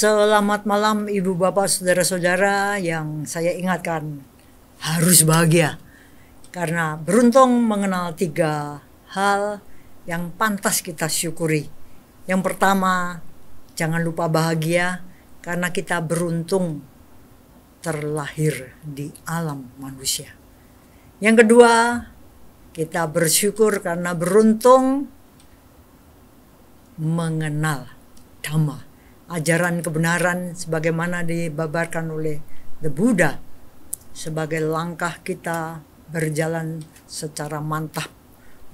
Selamat malam Ibu Bapak Saudara-saudara yang saya ingatkan harus bahagia. Karena beruntung mengenal 3 hal yang pantas kita syukuri. Yang pertama, jangan lupa bahagia karena kita beruntung terlahir di alam manusia. Yang kedua, kita bersyukur karena beruntung mengenal Dhamma, ajaran kebenaran sebagaimana dibabarkan oleh The Buddha sebagai langkah kita berjalan secara mantap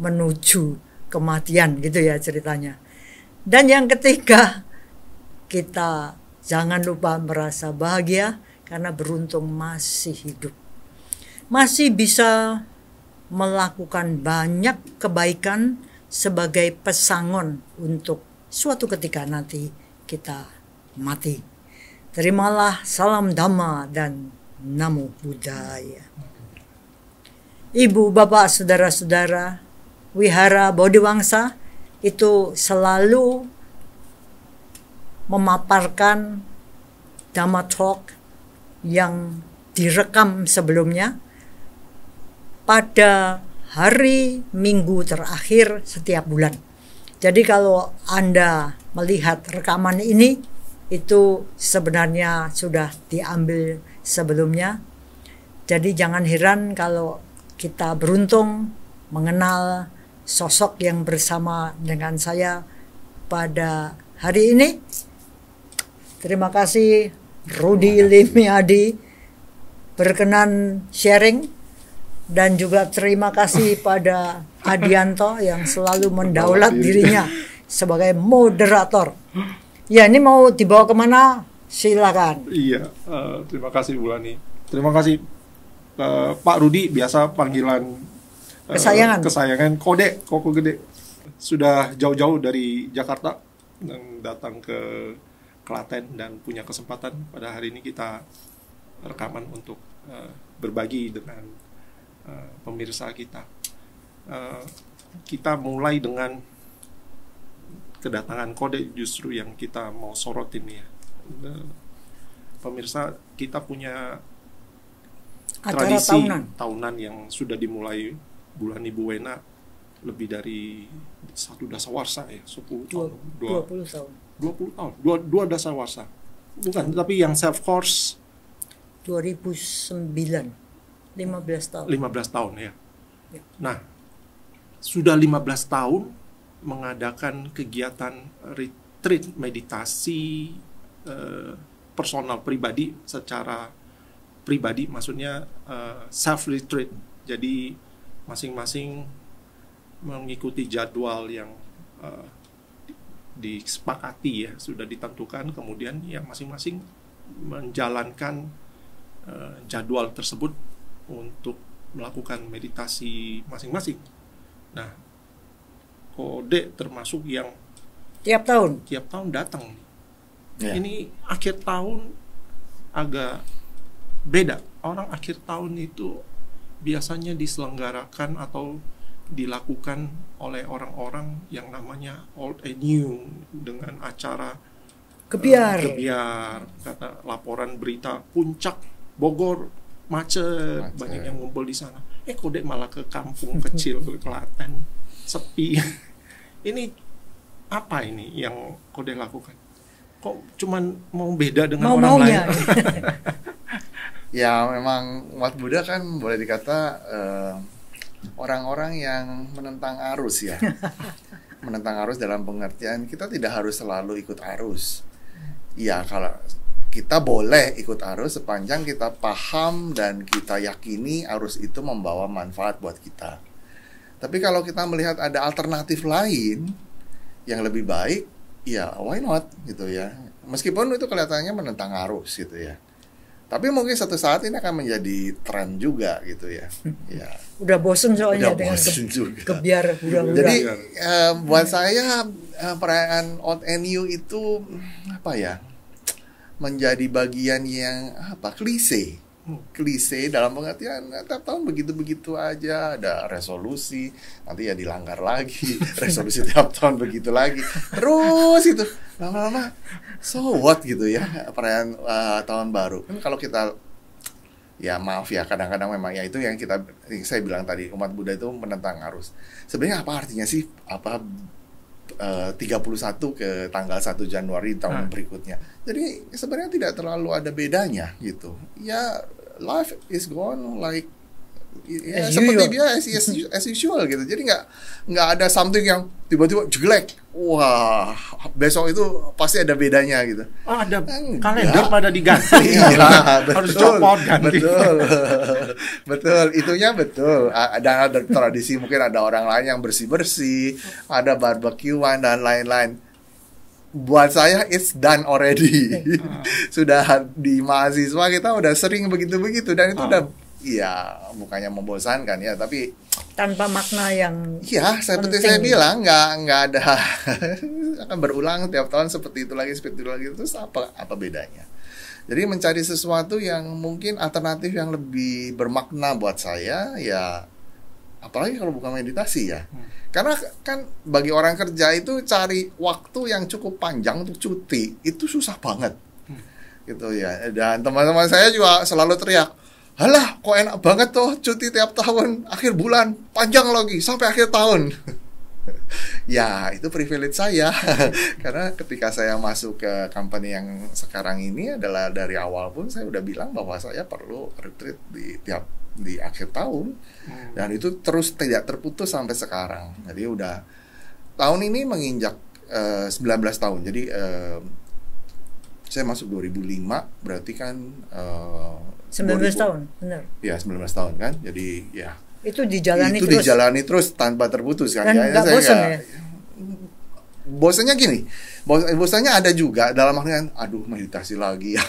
menuju kematian, gitu ya ceritanya. Dan yang ketiga, kita jangan lupa merasa bahagia karena beruntung masih hidup, masih bisa melakukan banyak kebaikan sebagai pesangon untuk suatu ketika nanti kita mati. Terimalah salam Dhamma dan Namo Buddhaya. Ibu, bapak, saudara-saudara, Wihara Bodhiwangsa itu selalu memaparkan Dhamma Talk yang direkam sebelumnya pada hari Minggu terakhir setiap bulan. Jadi kalau Anda melihat rekaman ini, itu sebenarnya sudah diambil sebelumnya. Jadi jangan heran kalau kita beruntung mengenal sosok yang bersama dengan saya pada hari ini. Terima kasih Rudy Limiadi berkenan sharing. Dan juga terima kasih pada Adianto yang selalu mendaulat dirinya sebagai moderator. Ya, ini mau dibawa kemana? Silakan. Iya, terima kasih Bu Lani. Terima kasih Pak Rudi, biasa panggilan kesayangan Koko Gede. Sudah jauh-jauh dari Jakarta dan datang ke Klaten dan punya kesempatan pada hari ini kita rekaman untuk berbagi dengan pemirsa kita. Kita mulai dengan kedatangan kode justru yang kita mau sorotin ya. Pemirsa, kita punya acara tradisi tahunan yang sudah dimulai bulan Ibu Wena lebih dari 1 dasawarsa ya, 10 tahun, 20 tahun. 20 tahun, 2 dasawarsa. Bukan, tapi yang self course 2009. 15 tahun. 15 tahun ya. Nah, sudah 15 tahun mengadakan kegiatan retreat meditasi personal pribadi, secara pribadi maksudnya self retreat. Jadi masing-masing mengikuti jadwal yang disepakati ya, sudah ditentukan, kemudian yang masing-masing menjalankan jadwal tersebut untuk melakukan meditasi masing-masing. Nah, Kode termasuk yang tiap tahun datang. Yeah. Ini akhir tahun agak beda. Orang akhir tahun itu biasanya diselenggarakan atau dilakukan oleh orang-orang yang namanya old and new dengan acara kebiar, kata laporan berita puncak Bogor macet, banyak yang ngumpul di sana. Kode malah ke kampung kecil Klaten, sepi. Ini apa ini yang Kode lakukan? Kok cuman mau beda dengan orang lain? Ya memang umat Buddha kan boleh dikata orang-orang yang menentang arus ya. Menentang arus dalam pengertian kita tidak harus selalu ikut arus. Ya kalau kita boleh ikut arus sepanjang kita paham dan kita yakini arus itu membawa manfaat buat kita. Tapi kalau kita melihat ada alternatif lain yang lebih baik, ya why not gitu ya. Meskipun itu kelihatannya menentang arus gitu ya. Tapi mungkin satu saat ini akan menjadi tren juga gitu ya. Ya. Udah bosen soalnya dengan kebiar udah. Jadi buat saya perayaan Old and New itu apa ya? Menjadi bagian yang klise klise dalam pengertian tiap tahun begitu-begitu aja, ada resolusi, nanti ya dilanggar lagi, resolusi tiap tahun begitu lagi, terus itu lama-lama so what gitu ya perayaan tahun baru. Kan kalau kita ya maaf ya kadang-kadang memang ya itu yang saya bilang tadi, umat Buddha itu menentang arus. Sebenarnya apa artinya sih 31 ke tanggal 1 Januari tahun berikutnya. Jadi sebenarnya tidak terlalu ada bedanya gitu. Ya life is gone like ya, seperti biasa as usual gitu. Jadi nggak ada something yang tiba-tiba jelek. Wah, besok itu pasti ada bedanya gitu. Oh, ada kalender pada diganti. Iya, harus copot ganti. Betul, itunya betul. Ada tradisi, mungkin ada orang lain yang bersih-bersih, ada barbekyuan dan lain-lain. Buat saya it's done already. Sudah di mahasiswa kita udah sering begitu-begitu dan itu udah ya bukannya membosankan ya, tapi tanpa makna yang ya seperti saya bilang nggak ada akan berulang tiap tahun seperti itu lagi terus apa bedanya. Jadi mencari sesuatu yang mungkin alternatif yang lebih bermakna buat saya ya, apalagi kalau bukan meditasi ya. Karena kan bagi orang kerja itu cari waktu yang cukup panjang untuk cuti itu susah banget gitu ya. Dan teman-teman saya juga selalu teriak, halah, kok enak banget tuh cuti tiap tahun, akhir bulan, panjang lagi, sampai akhir tahun. Ya, itu privilege saya. Karena ketika saya masuk ke company yang sekarang ini adalah dari awal pun saya udah bilang bahwa saya perlu retreat di akhir tahun. Dan itu terus tidak terputus sampai sekarang. Jadi udah tahun ini menginjak 19 tahun. Jadi saya masuk 2005, berarti kan 19 tahun, benar. Ya, 19 tahun kan. Jadi ya itu dijalani terus tanpa terputus kan. Dan nggak bosan ya? Bosannya gini, bosannya ada juga dalam artian, aduh meditasi lagi.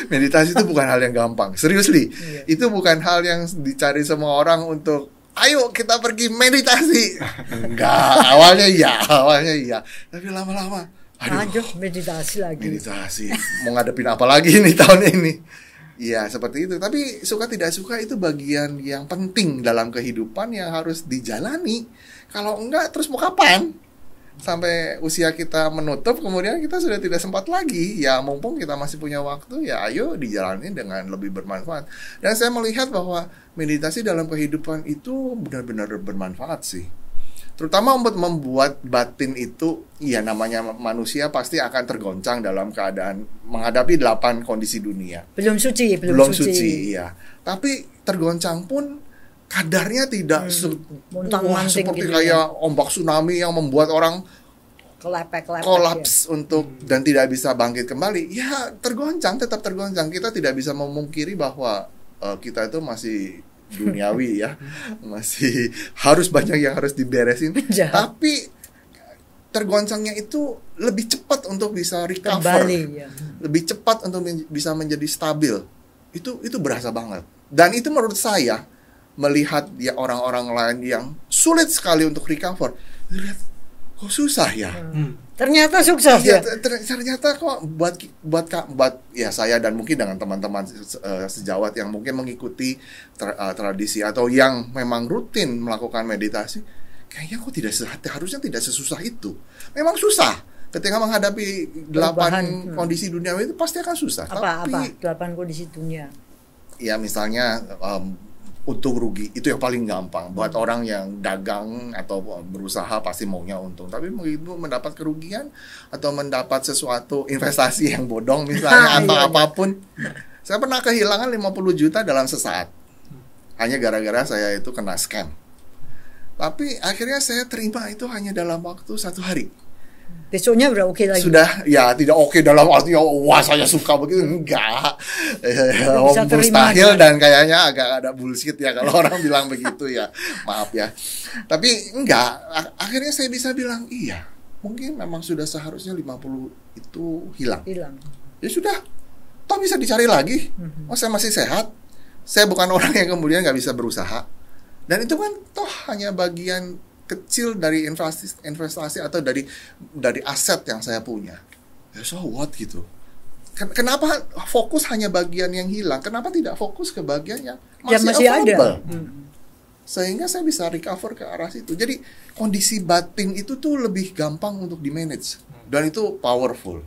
Meditasi itu bukan hal yang gampang, seriously. Itu bukan hal yang dicari semua orang untuk, ayo kita pergi meditasi. Enggak, awalnya iya. Tapi lama-lama, aduh meditasi lagi. Meditasi, mau ngadepin apa lagi nih tahun ini? Iya, seperti itu. Tapi suka tidak suka itu bagian yang penting dalam kehidupan yang harus dijalani. Kalau enggak, terus mau kapan? Sampai usia kita menutup, kemudian kita sudah tidak sempat lagi. Ya, mumpung kita masih punya waktu, ya ayo dijalani dengan lebih bermanfaat. Dan saya melihat bahwa meditasi dalam kehidupan itu benar-benar bermanfaat sih. Terutama untuk membuat batin itu, ya namanya manusia pasti akan tergoncang dalam keadaan menghadapi 8 kondisi dunia. Belum suci, iya. Tapi tergoncang pun kadarnya tidak seperti gitu kayak ombak tsunami yang membuat orang kolaps untuk dan tidak bisa bangkit kembali. Ya, tetap tergoncang. Kita tidak bisa memungkiri bahwa kita itu masih duniawi ya, masih harus banyak yang harus diberesin. Tapi tergoncangnya itu lebih cepat untuk bisa recover, lebih cepat untuk bisa menjadi stabil. Itu berasa banget. Dan itu menurut saya melihat ya orang-orang lain yang sulit sekali untuk recover, lihat kok susah ya. Ternyata sukses ya. Ternyata kok buat ya saya dan mungkin dengan teman-teman sejawat yang mungkin mengikuti tradisi atau yang memang rutin melakukan meditasi, kayaknya kok harusnya tidak sesusah itu. Memang susah. Ketika menghadapi 8 kondisi dunia itu pasti akan susah. Apa 8 kondisi dunia? Ya misalnya untung rugi itu yang paling gampang buat orang yang dagang atau berusaha pasti maunya untung, tapi begitu mendapat kerugian atau mendapat sesuatu investasi yang bodong misalnya atau apapun. Saya pernah kehilangan 50 juta dalam sesaat hanya gara-gara saya itu kena scam, tapi akhirnya saya terima itu hanya dalam waktu 1 hari. Besoknya udah oke lagi. Sudah, ya tidak oke dalam artinya wah saya suka begitu, enggak. Mustahil dan kayaknya agak ada bullshit ya kalau orang bilang begitu ya. Maaf ya. Tapi enggak, akhirnya saya bisa bilang iya. Mungkin memang sudah seharusnya 50 itu hilang. Ya sudah. Toh bisa dicari lagi. Oh, saya masih sehat. Saya bukan orang yang kemudian nggak bisa berusaha. Dan itu kan toh hanya bagian kecil dari investasi atau dari aset yang saya punya. Ya so what gitu. Kenapa fokus hanya bagian yang hilang? Kenapa tidak fokus ke bagian yang masih ada? Sehingga saya bisa recover ke arah situ. Jadi kondisi batin itu tuh lebih gampang untuk di manage dan itu powerful.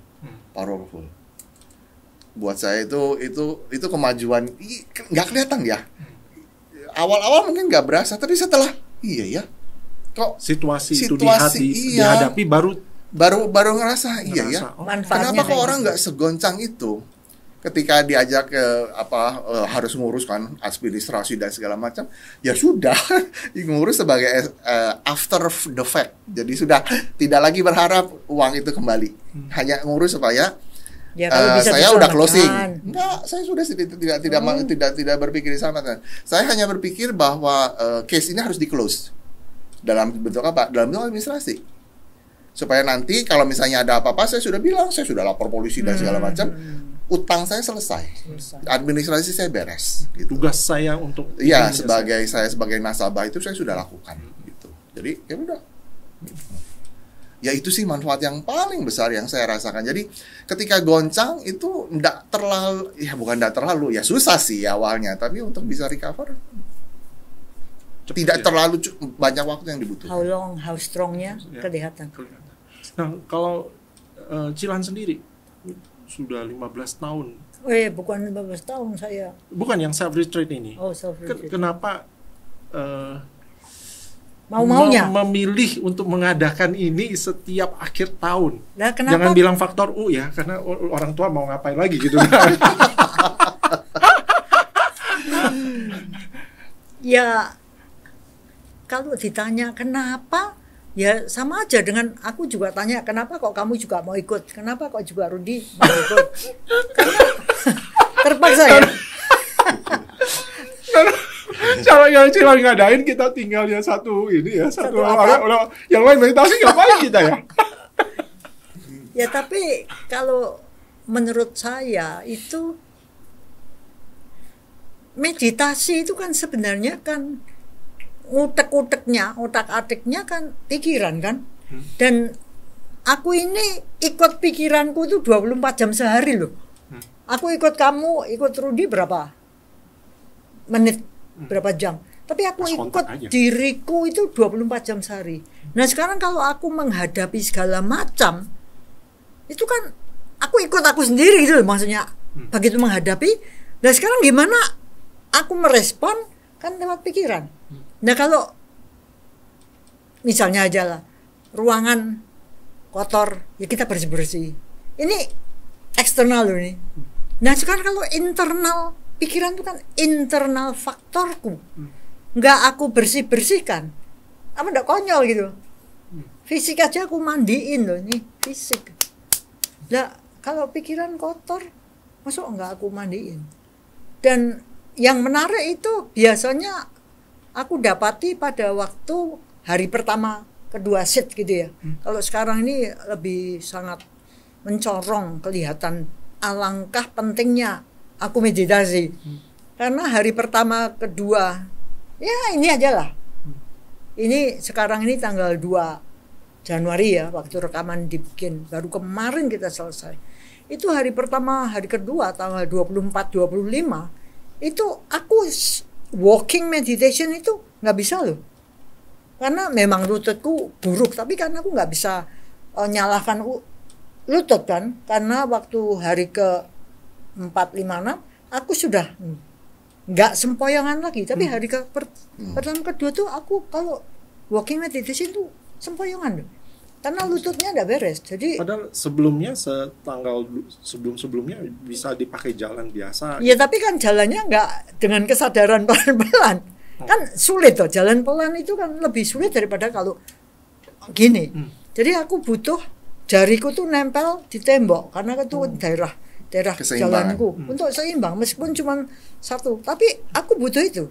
Buat saya itu kemajuan nggak kelihatan ya. Awal-awal mungkin nggak berasa, tapi setelah iya ya, kok situasi itu iya, dihadapi baru ngerasa iya ya. Kenapa kok orang nggak segoncang itu ketika diajak ke harus ngurus kan administrasi dan segala macam, ya sudah ngurus sebagai after the fact. Jadi sudah tidak lagi berharap uang itu kembali, hanya ngurus supaya saya udah closing. Enggak, saya sudah tidak berpikir di sana kan. Saya hanya berpikir bahwa case ini harus di close dalam bentuk apa? Dalam bentuk administrasi. Supaya nanti kalau misalnya ada apa-apa, saya sudah bilang, saya sudah lapor polisi dan segala macam. Utang saya selesai. Administrasi saya beres. Gitu. Tugas saya untuk sebagai nasabah itu saya sudah lakukan. Gitu. Jadi ya udah. Ya itu sih manfaat yang paling besar yang saya rasakan. Jadi ketika goncang itu enggak terlalu, ya susah sih awalnya, tapi untuk bisa recover tidak terlalu banyak waktu yang dibutuhkan. How strongnya kelihatan. Nah, kalau Cilan sendiri sudah 15 tahun. Bukan 15 tahun saya. Bukan yang self retreat ini. Oh, self retreat. Kenapa mau-maunya memilih untuk mengadakan ini setiap akhir tahun? Nah, kenapa? Jangan bilang faktor U ya, karena orang tua mau ngapain lagi gitu. Ya, kalau ditanya kenapa, ya sama aja dengan aku juga tanya kenapa kok kamu juga mau ikut, kenapa kok juga Rudi mau ikut, karena terpaksa ya. Cara yang Cilan ngadain kita tinggalnya satu orang, yang lain meditasi ngapain kita ya? Ya tapi kalau menurut saya itu meditasi itu kan sebenarnya kan otak-atiknya kan pikiran kan. Dan aku ini ikut pikiranku itu 24 jam sehari loh. Aku ikut kamu, ikut Rudi berapa menit, berapa jam. Tapi aku ikut diriku itu 24 jam sehari. Nah sekarang kalau aku menghadapi segala macam, itu kan aku ikut aku sendiri gitu loh maksudnya. Begitu menghadapi, nah sekarang gimana aku merespon kan lewat pikiran. Nah kalau misalnya aja lah ruangan kotor, ya kita bersih-bersih. Ini eksternal loh ini. Nah sekarang kalau internal, pikiran itu kan internal faktorku. Nggak aku bersih-bersihkan. Apa nggak konyol gitu. Fisik aja aku mandiin loh, ini fisik. Nah kalau pikiran kotor, masuk nggak aku mandiin. Dan yang menarik itu biasanya aku dapati pada waktu hari pertama, kedua sit gitu ya. Kalau sekarang ini lebih sangat mencorong kelihatan alangkah pentingnya aku meditasi. Karena hari pertama, kedua, ya ini aja lah. Ini sekarang ini tanggal 2 Januari ya, waktu rekaman dibikin. Baru kemarin kita selesai. Itu hari pertama, hari kedua, tanggal 24-25, itu aku walking meditation itu nggak bisa loh. Karena memang lututku buruk, tapi karena aku nggak bisa nyalahkan lutut kan. Karena waktu hari ke 4, 5, 6, aku sudah nggak sempoyongan lagi. Tapi hari pertama kedua tuh aku kalau walking meditation tuh sempoyongan loh. Karena lututnya nggak beres. Jadi padahal sebelumnya sebelumnya bisa dipakai jalan biasa. Ya tapi kan jalannya nggak dengan kesadaran pelan-pelan. Kan sulit toh, jalan pelan itu kan lebih sulit daripada kalau gini. Jadi aku butuh jariku tuh nempel di tembok karena itu daerah jalanku untuk seimbang meskipun cuma satu, tapi aku butuh itu.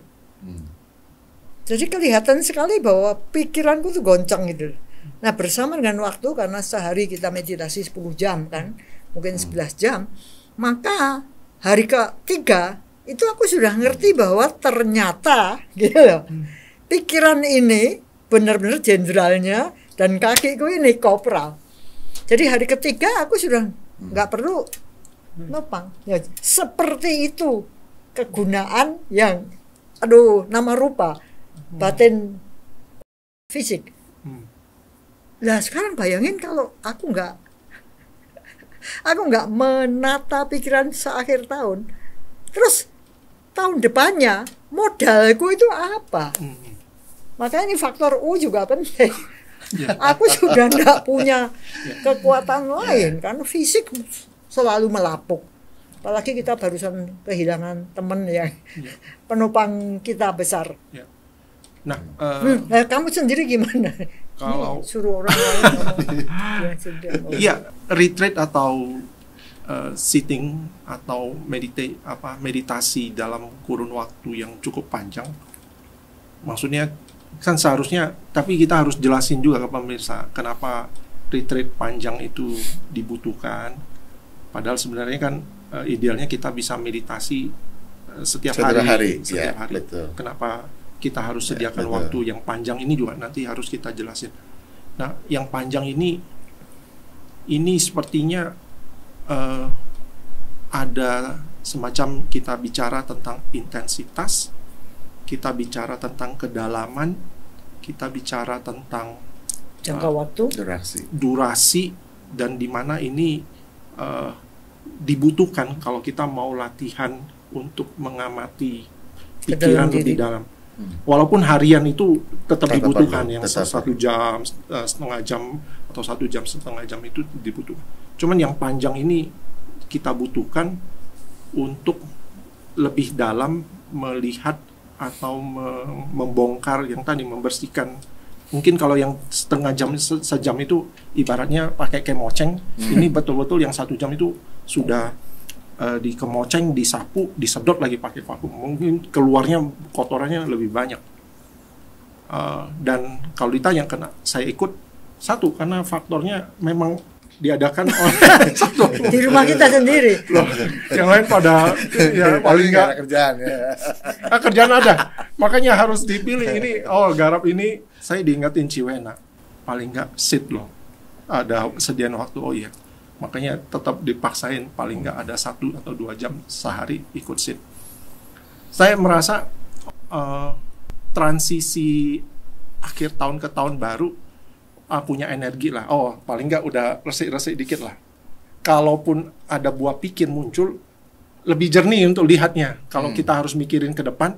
Jadi kelihatan sekali bahwa pikiranku tuh goncang gitu. Nah bersama dengan waktu, karena sehari kita meditasi 10 jam kan, mungkin 11 jam, maka hari ke-3 itu aku sudah ngerti bahwa ternyata gitu loh, pikiran ini benar-benar jenderalnya dan kakiku ini kopral. Jadi hari ke-3 aku sudah nggak perlu nopang. Ya, seperti itu kegunaan yang nama rupa batin fisik. Lah sekarang bayangin kalau aku nggak menata pikiran seakhir tahun, terus tahun depannya modalku itu apa? Makanya ini faktor U juga penting. Aku sudah nggak punya kekuatan lain karena fisik selalu melapuk. Apalagi kita barusan kehilangan teman yang penopang kita besar. Nah, kamu sendiri gimana? Kalau suruh orang lain ngomong. Iya, retreat atau sitting atau meditasi dalam kurun waktu yang cukup panjang. Maksudnya kan seharusnya, tapi kita harus jelasin juga ke pemirsa kenapa retreat panjang itu dibutuhkan. Padahal sebenarnya kan idealnya kita bisa meditasi setiap hari. Betul. Kenapa kita harus sediakan waktu yang panjang ini juga nanti harus kita jelasin. Nah, yang panjang ini sepertinya ada semacam kita bicara tentang intensitas, kita bicara tentang kedalaman, kita bicara tentang jangka waktu, durasi, dan di mana ini dibutuhkan kalau kita mau latihan untuk mengamati pikiran lebih dalam. Walaupun harian itu tetap dibutuhkan, yang 1 jam, setengah jam atau 1 jam setengah jam itu dibutuhkan. Cuman yang panjang ini kita butuhkan untuk lebih dalam melihat atau membongkar yang tadi, membersihkan. Mungkin kalau yang setengah jam, sejam itu ibaratnya pakai kemoceng. Ini betul-betul yang 1 jam itu sudah dikemoceng, disapu, disedot lagi pakai vakum. Mungkin keluarnya kotorannya lebih banyak. Dan kalau ditanya kena, saya ikut satu karena faktornya memang diadakan oleh satu di rumah kita sendiri. Loh, yang lain pada ya paling nggak kerjaan ya. Kerjaan ada, makanya harus dipilih. Ini garap ini saya diingatin Ciwena, paling nggak sit loh, ada sediaan waktu. Oh iya, makanya tetap dipaksain paling nggak ada 1 atau 2 jam sehari ikut sit. Saya merasa transisi akhir tahun ke tahun baru punya energi lah. Paling nggak udah resik-resik dikit lah. Kalaupun ada buah pikir muncul, lebih jernih untuk lihatnya. Kalau kita harus mikirin ke depan,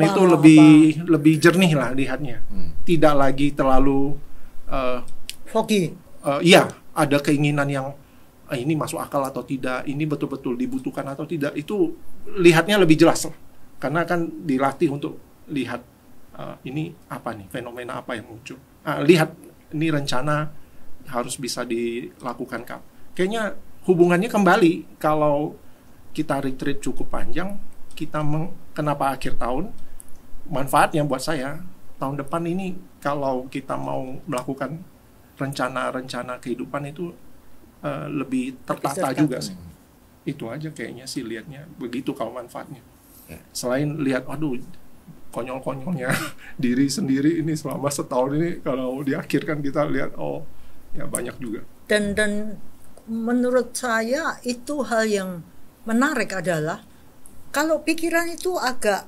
itu lebih jernih lah lihatnya. Tidak lagi terlalu foggy. Iya, ada keinginan yang ini masuk akal atau tidak, ini betul-betul dibutuhkan atau tidak, itu lihatnya lebih jelas lah. Karena kan dilatih untuk lihat ini apa nih, fenomena apa yang muncul. Lihat ini rencana harus bisa dilakukan. Kayaknya hubungannya kembali kalau kita retreat cukup panjang, kita kenapa akhir tahun, manfaatnya buat saya tahun depan ini kalau kita mau melakukan rencana-rencana kehidupan itu lebih tertata juga sih. Itu aja kayaknya sih lihatnya begitu kalau manfaatnya. Selain lihat konyol-konyolnya diri sendiri ini selama setahun ini, kalau di akhir kan kita lihat ya banyak juga. Dan menurut saya itu hal yang menarik adalah kalau pikiran itu agak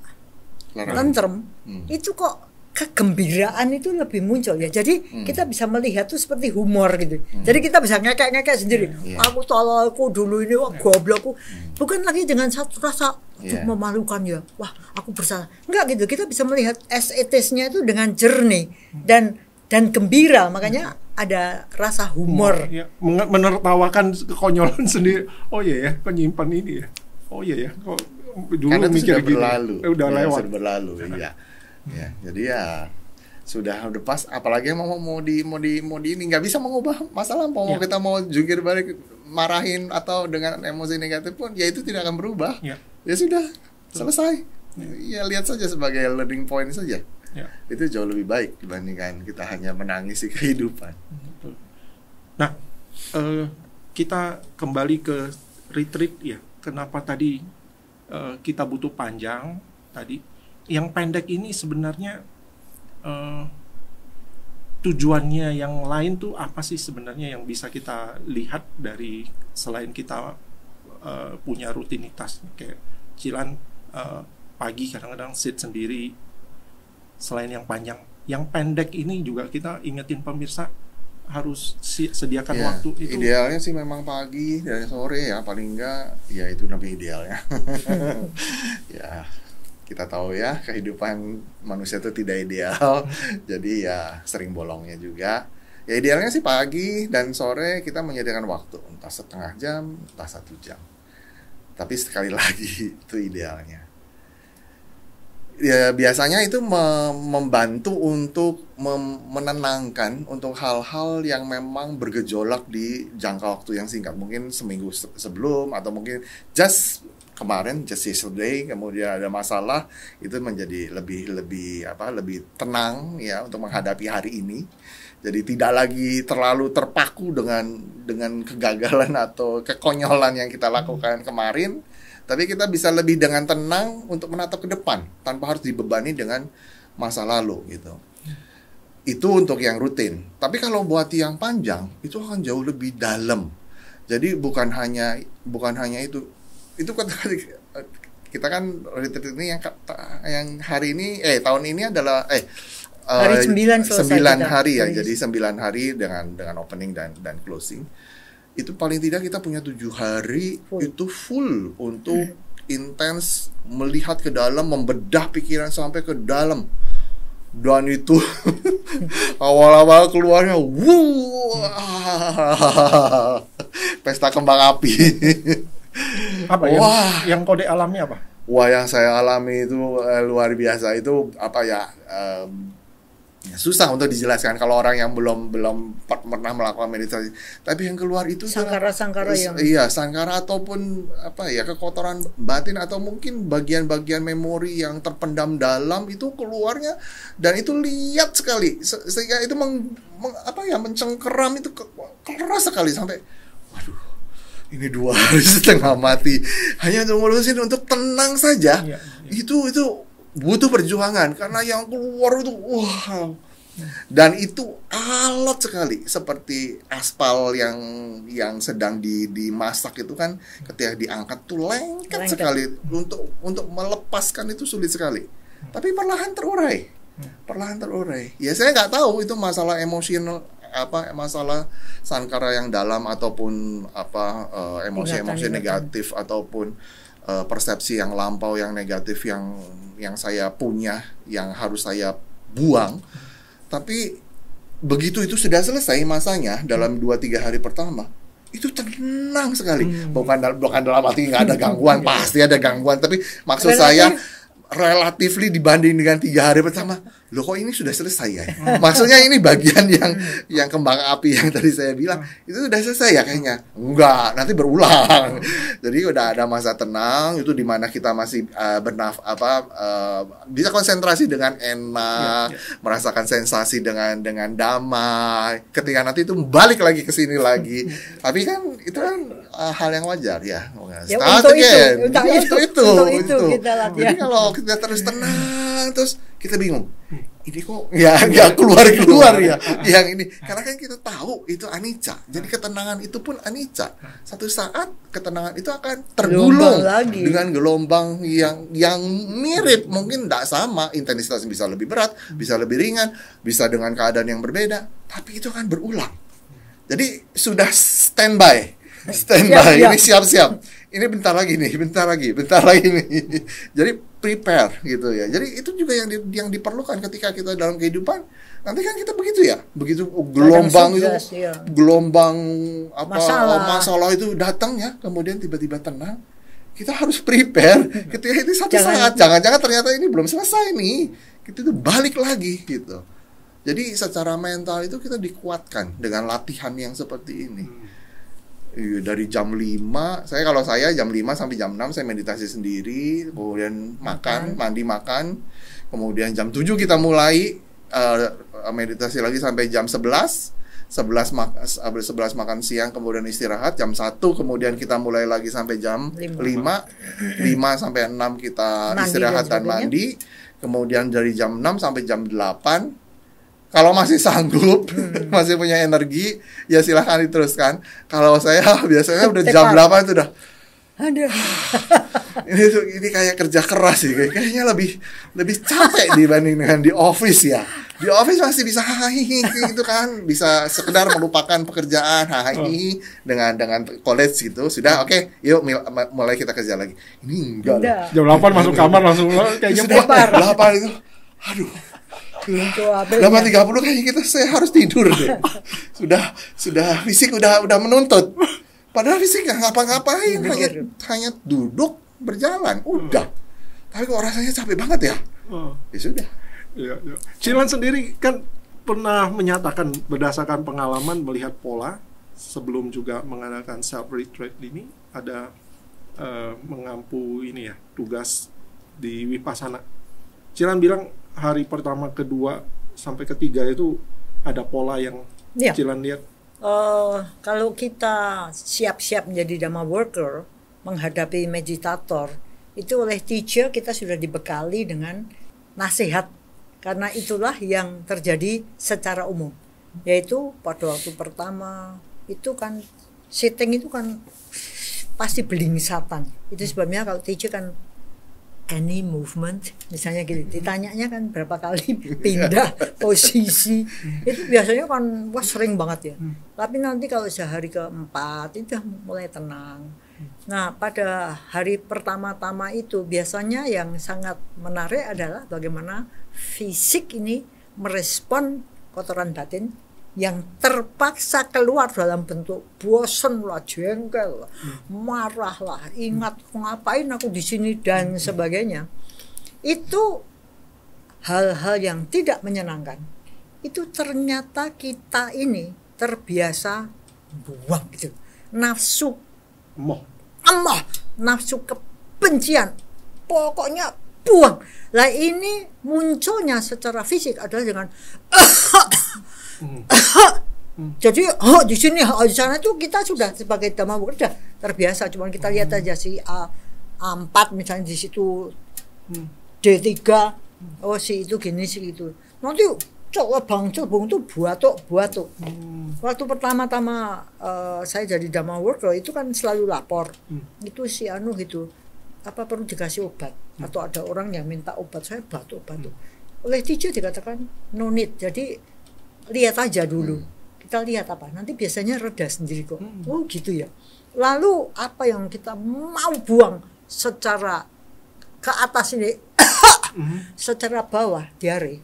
tentrem, itu kok kegembiraan itu lebih muncul ya. Jadi kita bisa melihat tuh seperti humor gitu. Jadi kita bisa ngekek-ngekek sendiri. Aku tololku dulu ini, wah goblokku. Bukan lagi dengan satu rasa memalukan ya. Wah, aku bersalah. Enggak gitu. Kita bisa melihat etisnya itu dengan jernih dan gembira. Makanya ada rasa humor. Menertawakan kekonyolan sendiri. Oh iya ya, kok nyimpan ini ya. Oh iya ya, kok dulu karena mikir sudah berlalu. Udah lewat. Sudah berlalu, iya. Ya, jadi ya udah pas, apalagi yang mau di ini nggak bisa mengubah masa lampau. Mau kita mau jungkir balik, marahin atau dengan emosi negatif pun ya itu tidak akan berubah. Ya sudah selesai. Ya lihat saja sebagai learning point saja. Itu jauh lebih baik dibandingkan kita hanya menangisi kehidupan. Nah, kita kembali ke retreat ya. Kenapa tadi kita butuh panjang tadi? Yang pendek ini sebenarnya tujuannya yang lain tuh apa sih sebenarnya yang bisa kita lihat dari selain kita punya rutinitas kayak Cilan pagi kadang-kadang sit sendiri. Selain yang panjang, yang pendek ini juga kita ingetin pemirsa harus sediakan Ya, waktu itu. idealnya sih memang pagi dan sore ya, paling enggak ya itu lebih idealnya. Ya, kita tahu ya kehidupan manusia itu tidak ideal. Jadi ya sering bolongnya juga. Ya idealnya sih pagi dan sore kita menyediakan waktu, entah setengah jam, entah 1 jam. Tapi sekali lagi itu idealnya. Ya biasanya itu membantu untuk menenangkan untuk hal-hal yang memang bergejolak di jangka waktu yang singkat, mungkin seminggu sebelum atau mungkin just kemarin, just yesterday, kemudian ada masalah, itu menjadi lebih tenang ya untuk menghadapi hari ini. Jadi tidak lagi terlalu terpaku dengan kegagalan atau kekonyolan yang kita lakukan kemarin. Tapi kita bisa lebih dengan tenang untuk menatap ke depan tanpa harus dibebani dengan masa lalu gitu. Itu untuk yang rutin. Tapi kalau buat yang panjang itu akan jauh lebih dalam. Jadi bukan hanya itu. Itu kan kita kan retreat ini yang hari ini tahun ini adalah hari 9 selesai 9 hari ya. Jadi 9 hari dengan opening dan closing. Itu paling tidak kita punya 7 hari itu full untuk intens melihat ke dalam, membedah pikiran sampai ke dalam. Dan itu awal-awal keluarnya pesta kembang api. Apa yang kode alami apa? Wah, yang saya alami itu luar biasa. Itu apa ya? Susah untuk dijelaskan kalau orang yang belum pernah melakukan meditasi. Tapi yang keluar itu sangkara-sangkara yang sangkara ataupun kekotoran batin atau mungkin bagian-bagian memori yang terpendam dalam itu keluarnya, dan itu lihat sekali sehingga itu mencengkeram itu keras sekali sampai waduh, ini 2 hari setengah mati hanya untuk ngurusin untuk tenang saja. Itu butuh perjuangan karena yang keluar itu dan itu alot sekali, seperti aspal yang sedang dimasak itu kan, ketika diangkat tuh lengket sekali, untuk melepaskan itu sulit sekali, tapi perlahan terurai. Ya saya nggak tahu itu masalah emosional masalah sankara yang dalam ataupun emosi-emosi negatif ataupun persepsi yang lampau yang negatif yang saya punya yang harus saya buang. Tapi begitu itu sudah selesai masanya dalam 2-3 hari pertama, itu tenang sekali. Bukan dalam arti nggak ada gangguan, pasti ada gangguan, tapi maksud saya relatively dibanding dengan 3 hari pertama, loh kok ini sudah selesai ya? Maksudnya ini bagian yang kembang api yang tadi saya bilang itu sudah selesai ya kayaknya? Enggak, nanti berulang. Jadi udah ada masa tenang itu di mana kita masih bisa konsentrasi dengan enak, merasakan sensasi dengan damai. Ketika nanti itu balik lagi ke sini lagi. Tapi kan itu kan hal yang wajar ya. Untuk itu kita latihan. Jadi kalau kita terus tenang terus kita bingung, ini kok nggak keluar ya yang ini, karena kan kita tahu itu anicca. Jadi ketenangan itu pun anicca. Satu saat ketenangan itu akan tergulung dengan gelombang yang mirip, mungkin tidak sama intensitasnya, bisa lebih berat, bisa lebih ringan, bisa dengan keadaan yang berbeda, tapi itu akan berulang. Jadi sudah standby. Ini siap-siap. Ini bentar lagi nih. Jadi prepare gitu ya. Jadi itu juga yang diperlukan ketika kita dalam kehidupan. Nanti kan kita begitu gelombang masalah itu datang ya, kemudian tiba-tiba tenang. Kita harus prepare ketika itu satu saat. Jangan-jangan ternyata ini belum selesai nih. Kita itu balik lagi gitu. Jadi secara mental itu kita dikuatkan dengan latihan yang seperti ini. Dari jam 5, saya jam 5 sampai jam 6 saya meditasi sendiri, kemudian mandi makan, kemudian jam 7 kita mulai meditasi lagi sampai jam 11 makan siang, kemudian istirahat jam 1, kemudian kita mulai lagi sampai jam 5 sampai 6 kita istirahat dan mandi, kemudian dari jam 6 sampai jam 8 kalau masih sanggup, masih punya energi, ya silahkan diteruskan. Kalau saya biasanya udah jam 8 itu udah Aduh. Ini kayak kerja keras sih, kayaknya lebih capek dibanding dengan di office ya. Di office masih bisa hahaha gitu kan, bisa sekedar melupakan pekerjaan hahaha dengan college gitu. Sudah oke, yuk mulai kita kerja lagi. Ini enggak loh. Jam 8 masuk kamar langsung kayaknya Sudah 8 itu. Aduh. 8.30 kayaknya saya harus tidur deh. Sudah fisik udah menuntut. Padahal fisik nggak ngapa-ngapain, hanya duduk berjalan, udah. Tapi kok rasanya capek banget ya? Ya sudah. Ya. Cilan sendiri kan pernah menyatakan berdasarkan pengalaman melihat pola sebelum juga mengadakan self retreat ini ada mengampu ini ya tugas di Vipassana. Cilan bilang hari pertama, kedua sampai ketiga itu ada pola yang Cilan lihat. Kalau kita siap-siap menjadi Dhamma worker menghadapi meditator itu oleh teacher kita sudah dibekali dengan nasihat. Karena itulah yang terjadi secara umum. Yaitu pada waktu pertama itu kan sitting itu kan pasti belingsatan. Itu sebabnya kalau teacher kan any movement misalnya gitu. Ditanyanya kan berapa kali pindah posisi. Itu biasanya kan sering banget ya. Tapi nanti kalau sehari keempat itu mulai tenang. Nah, pada hari pertama-tama itu biasanya yang sangat menarik adalah bagaimana fisik ini merespon kotoran batin yang terpaksa keluar dalam bentuk bosan lah, jengkel lah, marah lah, ingat ngapain aku di sini dan sebagainya. Itu hal-hal yang tidak menyenangkan. Itu ternyata kita ini terbiasa buang gitu. Nafsu amah, nafsu kebencian, pokoknya buang. Lah ini munculnya secara fisik adalah dengan jadi di sini di sana itu kita sudah sebagai Dhamma worker terbiasa. Cuman kita lihat aja si A4 misalnya di situ D3, si itu gini sih gitu. Nanti coba bang celbung tuh buatuk. Waktu pertama-tama saya jadi Dhamma worker itu kan selalu lapor. Itu si anu gitu, apa perlu dikasih obat atau ada orang yang minta obat, saya batuk. Oleh teacher dikatakan no need, jadi lihat aja dulu. Kita lihat apa, nanti biasanya reda sendiri kok. Oh gitu ya. Lalu apa yang kita mau buang secara ke atas ini, secara bawah diare.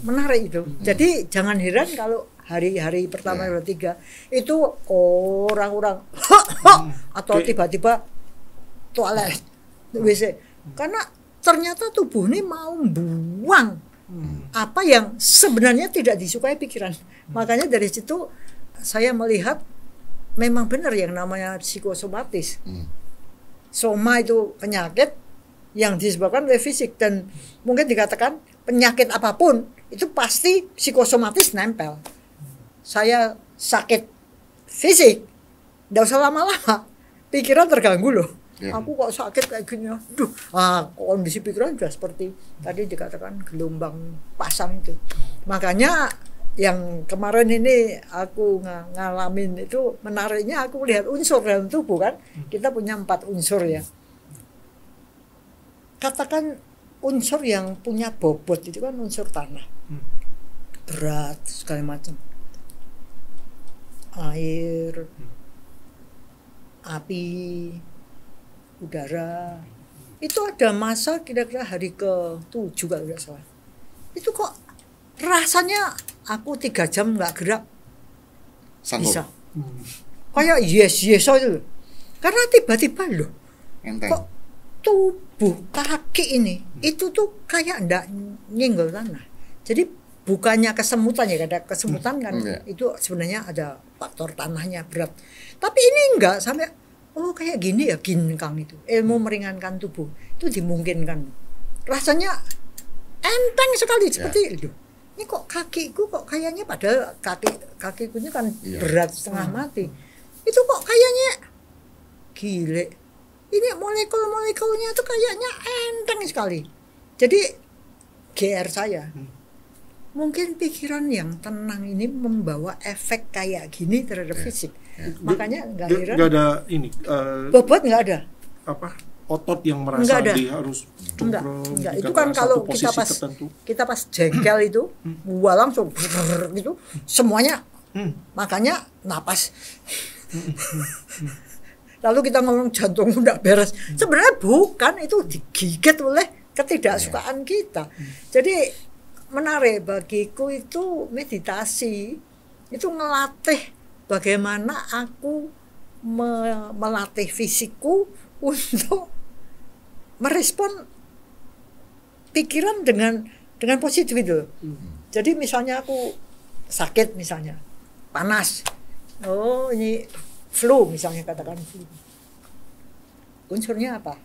Menarik itu. Jadi jangan heran kalau hari-hari pertama dan ketiga itu orang-orang atau tiba-tiba toilet WC. Karena ternyata tubuh ini mau buang apa yang sebenarnya tidak disukai pikiran. Makanya dari situ saya melihat memang benar yang namanya psikosomatis. Soma itu penyakit yang disebabkan oleh fisik, dan mungkin dikatakan penyakit apapun itu pasti psikosomatis nempel. Saya sakit fisik, nggak usah lama-lama, pikiran terganggu loh. Aku kok sakit kayak gini, kondisi pikiran sudah seperti tadi dikatakan gelombang pasang itu. Makanya yang kemarin ini aku ngalamin itu menariknya, aku lihat unsur dalam tubuh kan, kita punya 4 unsur ya. Katakan unsur yang punya bobot itu kan unsur tanah, berat segala macam, air, api, udara. Itu ada masa kira-kira hari ke-7 kalau tidak salah. Itu kok rasanya aku 3 jam nggak gerak bisa. Kayak yes itu. Karena tiba-tiba loh, kok tubuh kaki ini itu tuh kayak ndak nyenggol tanah. Jadi bukannya kesemutan ya, ada kesemutan kan itu sebenarnya ada faktor tanahnya berat. Tapi ini enggak sampai kayak gini ya, ginkang itu ilmu meringankan tubuh itu dimungkinkan. Rasanya enteng sekali seperti itu. Ini kok kakiku kok kayaknya, padahal kakiku ini kan berat setengah mati. Itu kok kayaknya gile. Ini molekul-molekulnya tuh kayaknya enteng sekali. Jadi GR saya mungkin pikiran yang tenang ini membawa efek kayak gini terhadap fisik. Makanya nggak heran. Nggak ada ini. Bobot nggak ada. Apa? Otot yang merasa Nggak ada. dia harus Enggak. jika Itu kan satu kalau posisi kita tertentu. pas jengkel itu, gua langsung gitu, semuanya. Makanya napas. Lalu kita ngomong jantung udah beres. Sebenarnya bukan, itu digigit oleh ketidaksukaan kita. Jadi menarik bagiku itu meditasi. Itu ngelatih bagaimana aku melatih fisikku untuk merespon pikiran dengan positif itu. Jadi misalnya aku sakit misalnya, panas. Oh, ini flu misalnya, katakan flu. Unsurnya apa?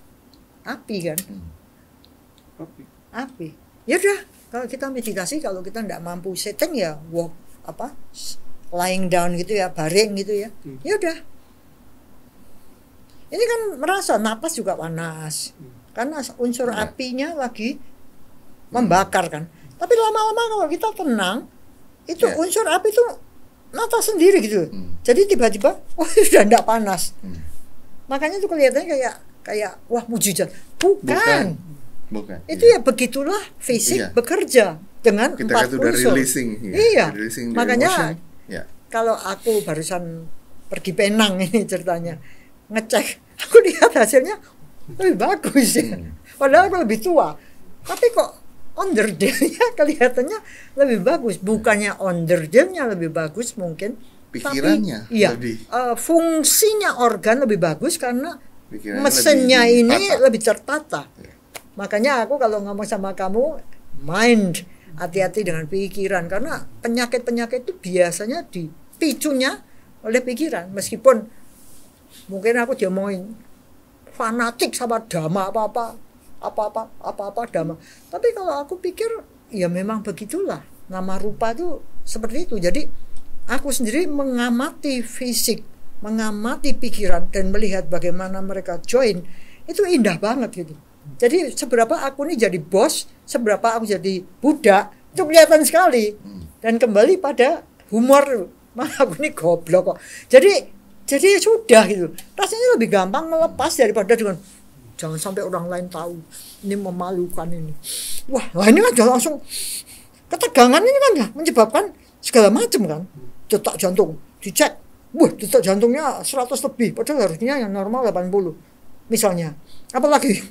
Api kan? Api. Ya udah, kalau kita meditasi, kalau kita tidak mampu setting ya walk lying down gitu ya, baring gitu ya. Ya udah. Ini kan merasa napas juga panas. Karena unsur apinya lagi membakar kan. Tapi lama-lama kalau kita tenang, itu unsur api itu mata sendiri gitu. Jadi tiba-tiba sudah tidak panas. Makanya itu kelihatannya kayak wah mujizat. Bukan. Itu ya begitulah fisik bekerja dengan kita 4 unsur. Releasing makanya kalau aku barusan pergi Penang ini ceritanya, ngecek, aku lihat hasilnya lebih bagus ya. Padahal aku lebih tua. Tapi kok underdale-nya kelihatannya lebih bagus. Bukannya underdale-nya lebih bagus mungkin, pikirannya tapi, lebih fungsinya organ lebih bagus karena mesinnya ini lebih tertata. Makanya aku kalau ngomong sama kamu, mind, hati-hati dengan pikiran, karena penyakit-penyakit itu biasanya dipicunya oleh pikiran. Meskipun mungkin aku diomongin fanatik sama dhamma apa-apa dhamma, tapi kalau aku pikir ya memang begitulah, nama rupa itu seperti itu. Jadi aku sendiri mengamati fisik, mengamati pikiran, dan melihat bagaimana mereka join, itu indah banget gitu. Jadi seberapa aku ini jadi bos, seberapa aku jadi budak, itu kelihatan sekali. Dan kembali pada humor, malah aku ini goblok kok. Jadi sudah gitu. Rasanya lebih gampang melepas daripada dengan jangan sampai orang lain tahu. Ini memalukan ini. Wah, ini kan langsung ketegangan ini kan ya menyebabkan segala macam kan. Detak jantung dicek. Wah, detak jantungnya 100 lebih, padahal harusnya yang normal 80. Misalnya. Apalagi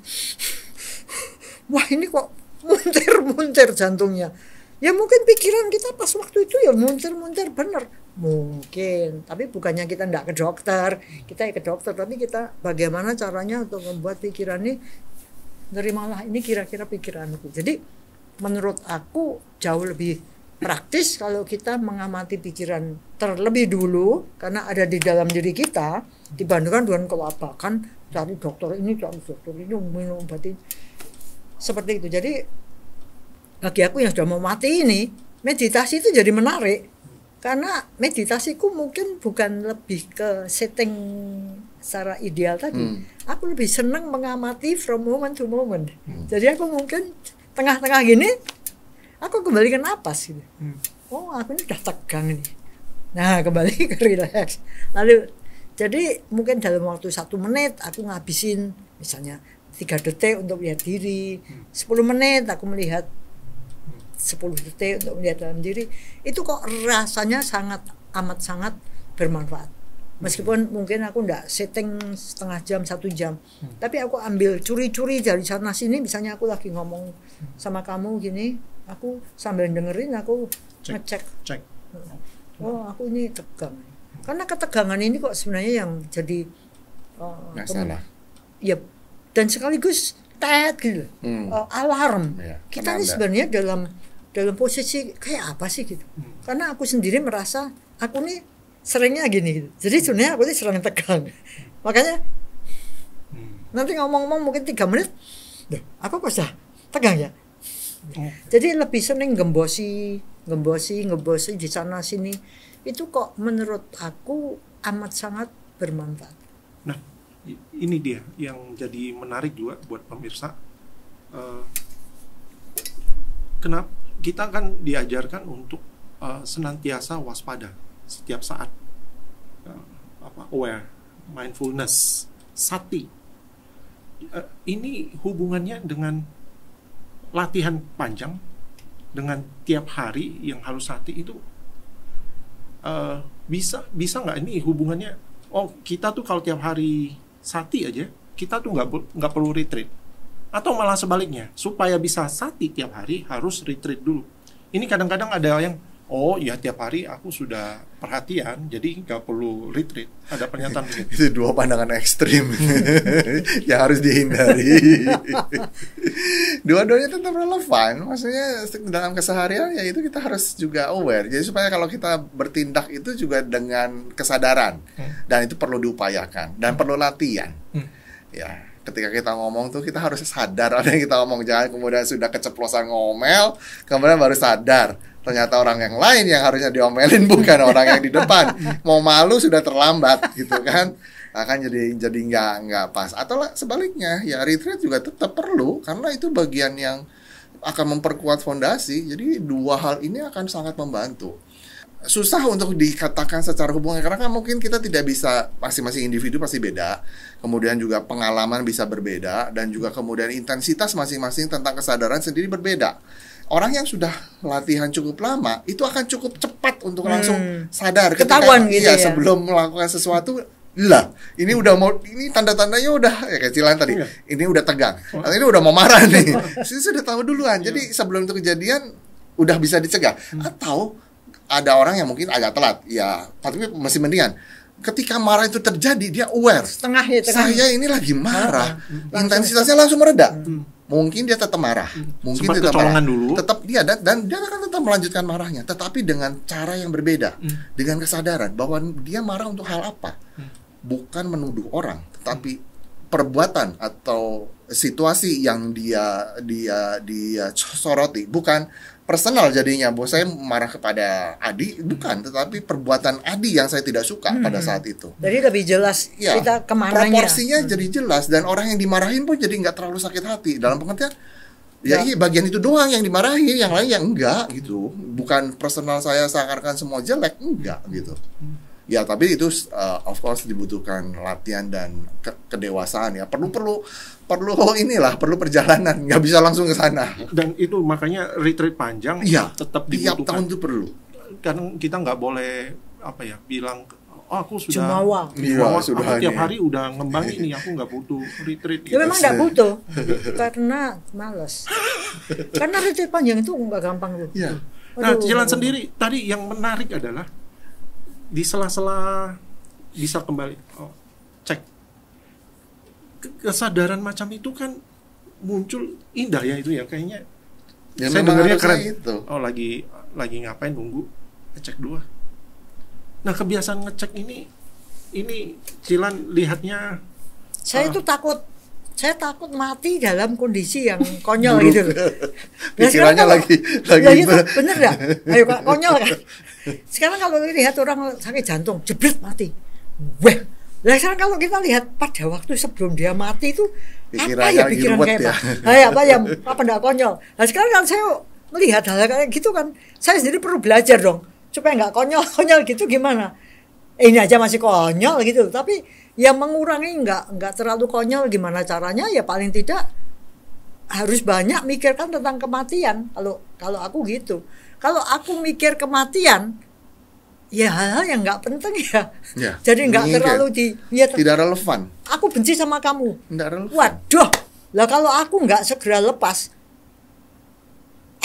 wah, ini kok muntir jantungnya. Ya mungkin pikiran kita pas waktu itu ya muntir bener. Mungkin, tapi bukannya kita enggak ke dokter, kita ya ke dokter, tapi kita bagaimana caranya untuk membuat pikiran ini terimalah ini kira-kira pikiranku. Jadi menurut aku jauh lebih praktis kalau kita mengamati pikiran terlebih dulu, karena ada di dalam diri kita, dibandingkan dengan kelabakan cari dokter ini minum obat ini. Seperti itu. Jadi bagi aku yang sudah mau mati ini, meditasi itu jadi menarik. Karena meditasiku mungkin bukan lebih ke setting secara ideal tadi. Aku lebih senang mengamati from moment to moment. Jadi aku mungkin tengah-tengah gini, aku kembali ke napas gitu. Oh, aku ini udah tegang ini. Nah, kembali ke relax. Lalu, jadi mungkin dalam waktu 1 menit aku ngabisin misalnya 3 detik untuk lihat diri, 10 menit aku melihat 10 detik untuk melihat dalam diri. Itu kok rasanya amat sangat bermanfaat. Meskipun mungkin aku enggak setting setengah jam, 1 jam, tapi aku ambil curi-curi dari sana sini. Misalnya aku lagi ngomong sama kamu gini, aku sambil dengerin, aku ngecek. Oh, aku ini tegang. Karena ketegangan ini kok sebenarnya yang jadi masalah. Ya, dan sekaligus gitu. Alarm. Ya, kita ini sebenarnya dalam posisi kayak apa sih gitu. Karena aku sendiri merasa aku nih seringnya gini gitu. Jadi sebenarnya aku ini sering tegang. Makanya nanti ngomong-ngomong mungkin 3 menit, aku kok sudah tegang ya. Jadi lebih sering gembosi di sana sini. Itu kok menurut aku amat sangat bermanfaat. Nah, ini dia yang jadi menarik juga buat pemirsa. Kenapa kita kan diajarkan untuk senantiasa waspada setiap saat, aware, mindfulness, sati. Ini hubungannya dengan latihan panjang, dengan tiap hari yang harus sati itu, bisa nggak ini hubungannya? Oh, kita tuh kalau tiap hari sati aja, kita tuh nggak perlu retreat, atau malah sebaliknya, supaya bisa sati tiap hari harus retreat dulu. Ini kadang-kadang ada yang, oh ya tiap hari aku sudah perhatian, jadi nggak perlu retreat. Ada pernyataan begitu. Itu dua pandangan ekstrim yang harus dihindari. Dua-duanya tetap relevan, maksudnya dalam keseharian ya itu kita harus juga aware. Jadi supaya kalau kita bertindak itu juga dengan kesadaran, dan itu perlu diupayakan dan perlu latihan. Ya, ketika kita ngomong tuh kita harus sadar ada yang kita ngomong, jangan kemudian sudah keceplosan ngomel kemudian baru sadar ternyata orang yang lain yang harusnya diomelin bukan orang yang di depan. Mau malu sudah terlambat gitu kan. Akan jadi nggak pas. Atau sebaliknya, ya retreat juga tetap perlu karena itu bagian yang akan memperkuat fondasi. Jadi dua hal ini akan sangat membantu. Susah untuk dikatakan secara hubungan karena kan mungkin kita tidak bisa, masing-masing individu pasti beda. Kemudian juga pengalaman bisa berbeda dan juga kemudian intensitas masing-masing tentang kesadaran sendiri berbeda. Orang yang sudah latihan cukup lama itu akan cukup cepat untuk langsung sadar ketahuan gitu ya. Sebelum melakukan sesuatu, lah ini udah mau, ini tanda-tandanya udah ya kecilan tadi. Ini udah tegang. Atau ini udah mau marah nih. Sudah tahu duluan. Jadi sebelum itu kejadian udah bisa dicegah. Atau ada orang yang mungkin agak telat. Ya, tapi masih mendingan. Ketika marah itu terjadi, dia aware. Setengah ya, saya ini lagi marah. Intensitasnya langsung mereda. Mungkin dia tetap marah, mungkin sempat tetap marah, dulu. tetap dia dan dia akan tetap melanjutkan marahnya, tetapi dengan cara yang berbeda, dengan kesadaran bahwa dia marah untuk hal apa, bukan menuduh orang, tetapi perbuatan atau situasi yang dia soroti, bukan personal jadinya, bahwa saya marah kepada Adi, bukan, tetapi perbuatan Adi yang saya tidak suka pada saat itu. Jadi lebih jelas Ya, kita kemarahnya. proporsinya jadi jelas dan orang yang dimarahin pun jadi nggak terlalu sakit hati dalam pengertian ya iya bagian itu doang yang dimarahin, yang lain yang enggak gitu. Bukan personal saya seakan-akan semua jelek, enggak gitu. Ya tapi itu of course dibutuhkan latihan dan kedewasaan ya. Perlu inilah, perlu perjalanan, nggak bisa langsung ke sana. Dan itu makanya retreat panjang tetap dibutuhkan. Tiap tahun itu perlu. Karena kita nggak boleh bilang, oh aku sudah Jumawa. Sudah aku tiap hari udah ngembangin nih, aku nggak butuh retreat. Ya memang nggak butuh karena malas. Karena retreat panjang itu nggak gampang tuh. Ya. Nah, jalan sendiri tadi yang menarik adalah di sela-sela bisa kembali cek kesadaran macam itu kan muncul indah ya itu ya kayaknya. Ya, saya dengarnya keren. Itu. Oh lagi ngapain, nunggu ngecek dulu. Nah kebiasaan ngecek ini Cilan lihatnya. Saya itu takut mati dalam kondisi yang konyol gitu. Pikirannya lagi itu bener nggak? Ayo Kak, konyol kan? Sekarang kalau lihat orang sakit jantung, jebret mati. Wah, lah sekarang kalau kita lihat pada waktu sebelum dia mati itu apa ya pikiran kayak apa enggak konyol. Nah sekarang kan saya melihat hal kayak gitu kan, saya sendiri perlu belajar dong supaya nggak konyol gitu gimana. Ini aja masih konyol gitu, tapi yang mengurangi nggak terlalu konyol gimana caranya ya paling tidak harus banyak mikirkan tentang kematian. Kalau aku gitu, kalau aku mikir kematian ya hal-hal yang nggak penting ya. Jadi nggak terlalu tidak relevan. Aku benci sama kamu. Nggak relevan. Waduh, lah kalau aku nggak segera lepas,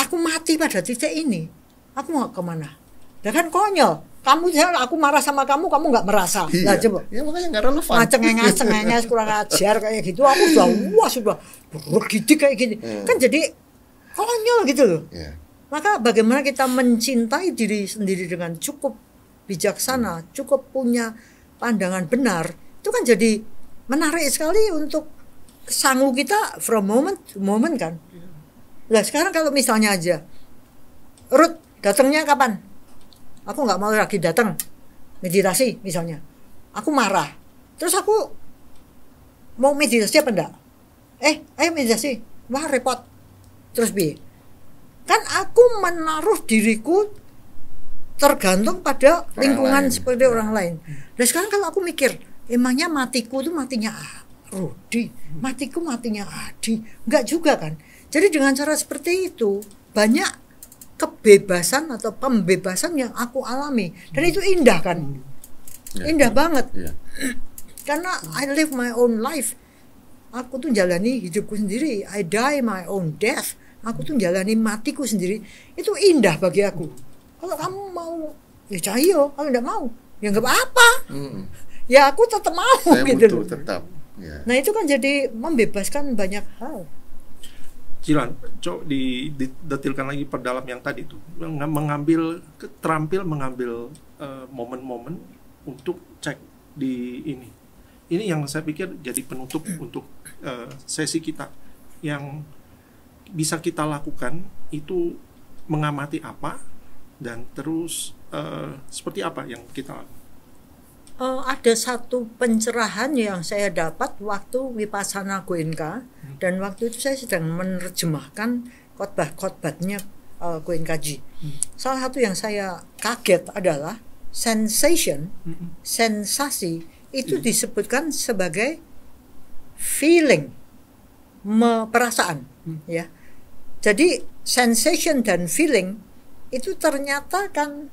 aku mati pada titik ini, aku mau kemana? Ya kan konyol. Aku marah sama kamu nggak merasa. Iya. Lah coba. Ya makanya nggak relevan. Cengenges kurang ajar kayak gitu. Aku sudah bergidik kayak gini. Kan jadi konyol gitu loh. Yeah. Maka bagaimana kita mencintai diri sendiri dengan cukup bijaksana, cukup punya pandangan benar, itu kan jadi menarik sekali untuk sanggup kita from moment to moment kan. Lah sekarang kalau misalnya aja Ruth datangnya kapan? Aku nggak mau lagi datang meditasi misalnya, aku marah, terus aku mau meditasi apa enggak? Ayo meditasi, wah repot, terus Kan aku menaruh diriku tergantung pada lingkungan seperti orang lain. Dan sekarang kalau aku mikir, emangnya matiku itu matinya Rudi, matiku matinya Adi, enggak juga kan. Jadi dengan cara seperti itu banyak kebebasan atau pembebasan yang aku alami, dan itu indah kan, indah banget. Karena I live my own life, aku tuh jalani hidupku sendiri, I die my own death, aku tuh jalani matiku sendiri. Itu indah bagi aku. Kalau kamu mau ya cayo, kalau enggak mau ya enggak apa-apa. Ya aku tetap mau. Saya gitu butuh tetap. Nah itu kan jadi membebaskan banyak hal. Jilan, coba didetilkan lagi perdalam yang tadi tuh, terampil mengambil momen-momen untuk cek di ini. Ini yang saya pikir jadi penutup untuk sesi kita. Yang bisa kita lakukan itu mengamati apa dan terus seperti apa yang kita lakukan. Ada satu pencerahan yang saya dapat waktu Vipassana Goenka, dan waktu itu saya sedang menerjemahkan khotbah-khotbahnya Goenkaji. Salah satu yang saya kaget adalah sensation, sensasi itu disebutkan sebagai feeling, perasaan, ya. Jadi sensation dan feeling itu ternyata kan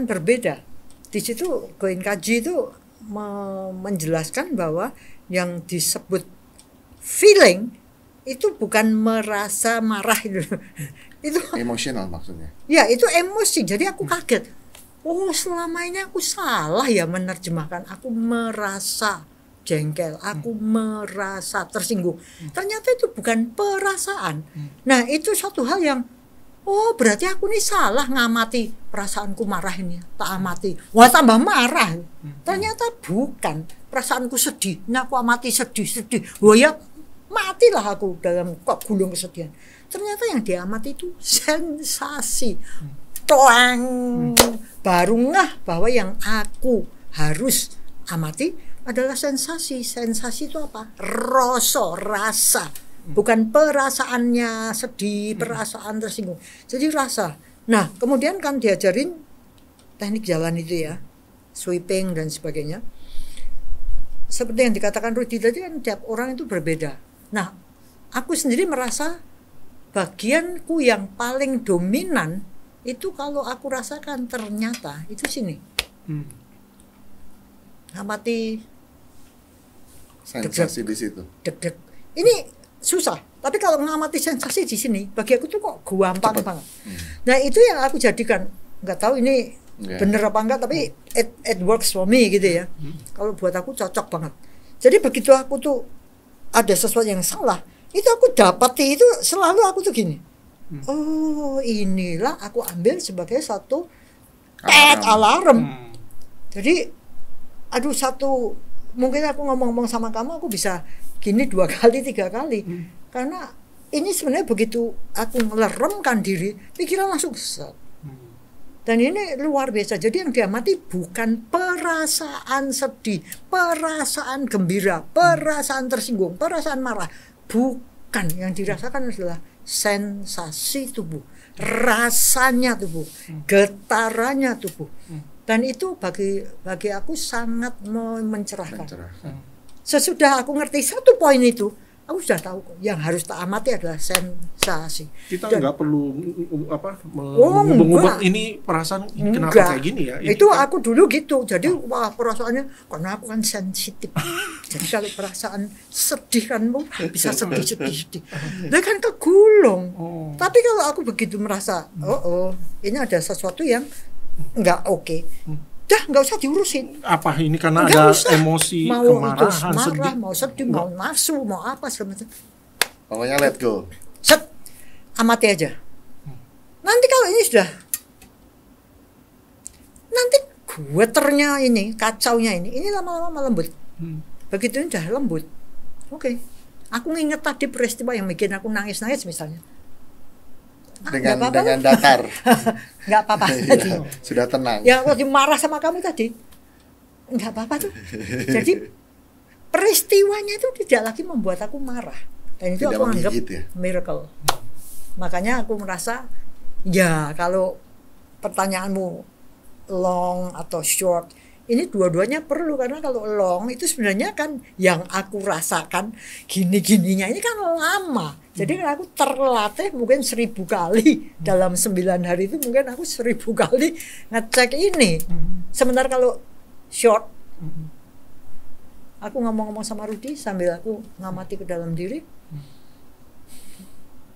berbeda. Di situ Goenkaji itu menjelaskan bahwa yang disebut feeling itu bukan merasa marah itu emosional maksudnya. Ya, itu emosi. Jadi aku kaget. Oh, selama ini aku salah ya menerjemahkan. Aku merasa jengkel, aku merasa tersinggung. Ternyata itu bukan perasaan. Nah, itu satu hal yang oh, berarti aku nih salah ngamati perasaanku marah ini. Tak amati. Wah, tambah marah. Ternyata bukan. Perasaanku sedih. Nah, aku amati sedih. Wah, ya matilah aku dalam gulung kesedihan. Ternyata yang diamati itu sensasi. Toang. Baru ngeh bahwa yang aku harus amati adalah sensasi. Sensasi itu apa? Rasa. Bukan perasaannya sedih, perasaan tersinggung. Jadi rasa. Nah, kemudian kan diajarin teknik jalan itu ya, sweeping dan sebagainya. Seperti yang dikatakan Rudi tadi kan tiap orang itu berbeda. Nah, aku sendiri merasa bagianku yang paling dominan itu kalau aku rasakan ternyata itu sini. Amati sensasi di situ. Deg-deg. Ini susah, tapi kalau mengamati sensasi di sini bagi aku tuh kok gampang banget. Nah, itu yang aku jadikan, nggak tahu ini bener apa enggak, tapi it works for me gitu ya. Kalau buat aku cocok banget. Jadi begitu aku tuh ada sesuatu yang salah, itu aku dapati itu selalu aku tuh gini. Oh, inilah aku ambil sebagai satu alarm. Jadi aduh, mungkin aku ngomong sama kamu aku bisa gini 2 kali 3 kali karena ini sebenarnya begitu aku ngeleremkan diri pikiran langsung set. Dan ini luar biasa. Jadi yang diamati bukan perasaan sedih, perasaan gembira, perasaan tersinggung, perasaan marah. Bukan, yang dirasakan adalah sensasi tubuh, rasanya tubuh, getarannya tubuh. Dan itu bagi aku sangat mencerahkan. Sesudah aku ngerti satu poin itu, aku sudah tahu kok yang harus tak amati adalah sensasi. Kita nggak perlu mengubah ini perasaan kenapa kayak gini ya. Itu aku dulu gitu. Jadi wah, perasaannya karena aku kan sensitif. Jadi kalau perasaan sedih kan bisa sedih. Dia kan kegulung. Tapi kalau aku begitu merasa, ini ada sesuatu yang nggak oke. Dah nggak usah diurusin. Apa ini karena ada emosi, mau kemarahan, marah, sedih, mau sedih, mau nafsu, mau apa segala macam. Pokoknya let go. Set, amati aja. Nanti kalau ini sudah, nanti gueternya ini, kacaunya ini lama-lama lembut. Begitu ini sudah lembut. Oke. Aku nginget tadi peristiwa yang bikin aku nangis-nangis misalnya. Dengan datar. Nggak apa-apa tadi. Sudah tenang. Ya waktu marah sama kamu tadi, nggak apa-apa tuh. Jadi peristiwanya itu tidak lagi membuat aku marah, dan itu tidak aku anggap ya? miracle. Makanya aku merasa ya kalau pertanyaanmu long atau short, ini dua-duanya perlu, karena kalau long itu sebenarnya kan yang aku rasakan gini-gininya ini kan lama. Jadi kan aku terlatih mungkin 1000 kali dalam 9 hari itu, mungkin aku 1000 kali ngecek ini. Sementara kalau short, aku ngomong-ngomong sama Rudy sambil aku ngamati ke dalam diri,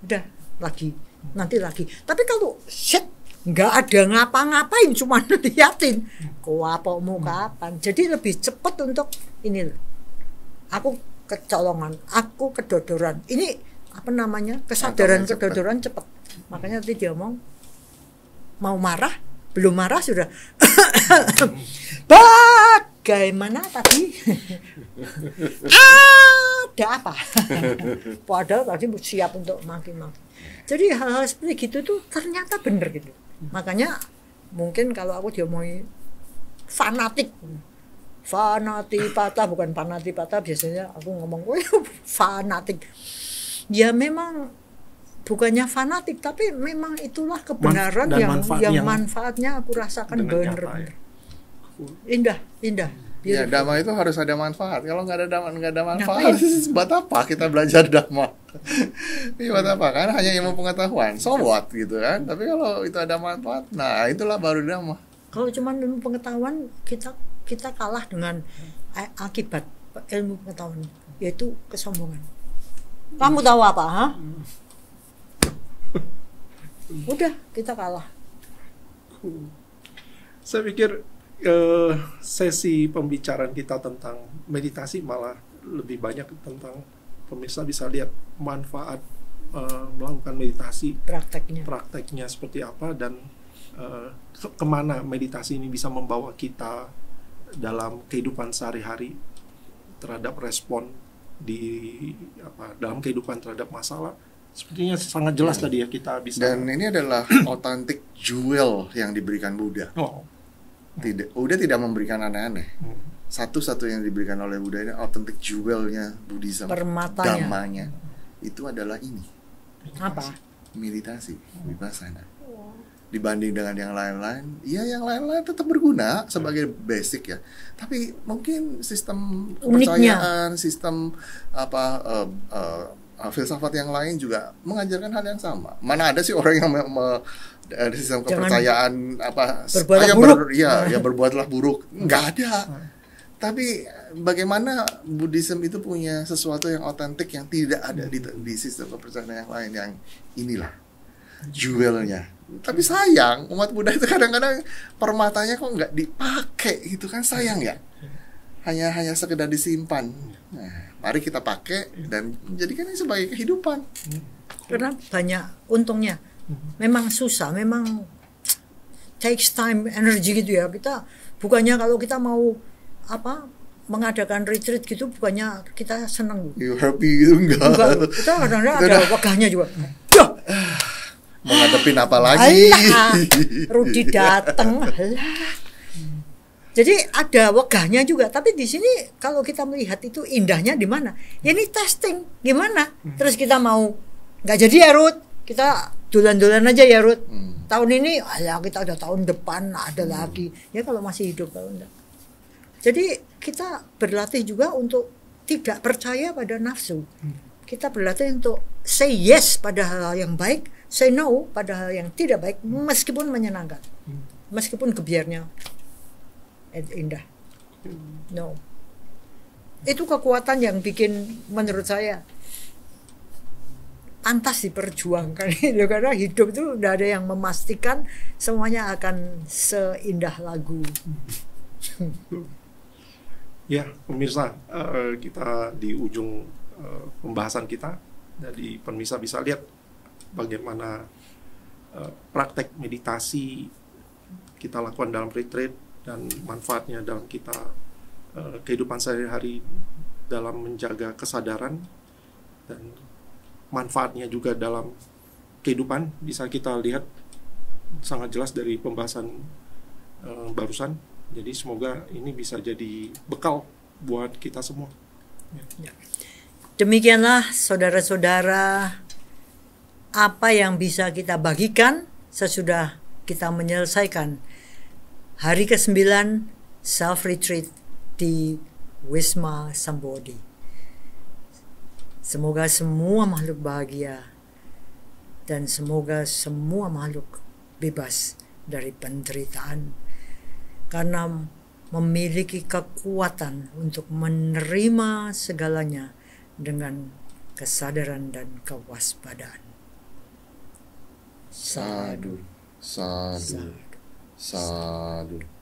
udah lagi, nanti lagi. Tapi kalau shit nggak ada ngapa-ngapain, cuma liatin kok apa mau kapan, jadi lebih cepat untuk ini. Aku kecolongan, aku kedodoran, ini apa namanya, kesadaran kedodoran cepat. Makanya tadi dia mau marah, belum marah sudah bagaimana tadi ada apa padahal tadi siap untuk maki-maki. Jadi hal-hal seperti gitu tuh ternyata bener gitu. Makanya mungkin kalau aku diomongin fanatik patah, bukan panati patah, biasanya aku ngomong fanatik. Ya memang bukannya fanatik, tapi memang itulah kebenaran yang manfaatnya aku rasakan bener-bener. Indah. Ya, dhamma itu harus ada manfaat. Kalau nggak ada manfaat, buat apa kita belajar dhamma? Ini buat apa? Kan hanya ilmu pengetahuan, so what gitu kan. Tapi kalau itu ada manfaat, nah itulah baru dhamma. Kalau cuma ilmu pengetahuan, kita kalah dengan akibat ilmu pengetahuan, yaitu kesombongan. Kamu tahu apa? Ha? Udah, kita kalah. Saya pikir sesi pembicaraan kita tentang meditasi malah lebih banyak tentang pemirsa bisa lihat manfaat melakukan meditasi, prakteknya seperti apa, dan kemana meditasi ini bisa membawa kita dalam kehidupan sehari-hari terhadap respon dalam kehidupan terhadap masalah. Sepertinya sangat jelas tadi ya kita bisa. Dan ini adalah authentic jewel yang diberikan Buddha. Buddha tidak memberikan aneh-aneh. Satu-satu yang diberikan oleh Buddha ini authentic jewelnya Buddhism, dhammanya itu adalah ini. Apa? Meditasi, vipassana. Dibanding dengan yang lain-lain, ya yang lain-lain tetap berguna sebagai basic ya. Tapi mungkin sistem kepercayaan, sistem filsafat yang lain juga mengajarkan hal yang sama. Mana ada sih orang yang sistem kepercayaan berbuatlah buruk, nggak ada. Tapi bagaimana Buddhism itu punya sesuatu yang otentik yang tidak ada di sistem kepercayaan yang lain, yang inilah jewelnya. Tapi sayang, umat Buddha itu kadang-kadang permatanya kok nggak dipakai gitu kan, sayang ya. Hanya sekedar disimpan. Nah, mari kita pakai dan jadikan ini sebagai kehidupan. Karena banyak untungnya. Memang susah, memang takes time, energy gitu ya. Kita bukannya kalau kita mau mengadakan retreat gitu, bukannya kita seneng. You happy gitu enggak. Kita kadang-kadang ada wagahnya juga. Mau ngadepin apa lagi? Rudy dateng. Jadi ada wegahnya juga, tapi di sini kalau kita melihat itu indahnya di mana? Ya ini testing, gimana? Terus kita mau nggak jadi ya Ruth, kita dolan-dolan aja ya Ruth. Tahun ini, kita udah tahun depan ada lagi. Ya kalau masih hidup, kalau enggak. Jadi kita berlatih juga untuk tidak percaya pada nafsu. Kita berlatih untuk say yes pada hal yang baik, say no pada hal yang tidak baik, meskipun menyenangkan, meskipun gebiarnya indah. No. Itu kekuatan yang bikin menurut saya pantas diperjuangkan gitu, karena hidup itu udah ada yang memastikan semuanya akan seindah lagu. Ya, pemirsa, kita di ujung pembahasan kita. Jadi pemirsa bisa lihat bagaimana praktek meditasi kita lakukan dalam retreat dan manfaatnya dalam kita kehidupan sehari-hari dalam menjaga kesadaran, dan manfaatnya juga dalam kehidupan bisa kita lihat sangat jelas dari pembahasan barusan. Jadi semoga ini bisa jadi bekal buat kita semua. Ya. Demikianlah saudara-saudara apa yang bisa kita bagikan sesudah kita menyelesaikan hari ke-9 self-retreat di Wisma Sambodi. Semoga semua makhluk bahagia dan semoga semua makhluk bebas dari penderitaan karena memiliki kekuatan untuk menerima segalanya dengan kesadaran dan kewaspadaan. Sadu, sadu, sadu.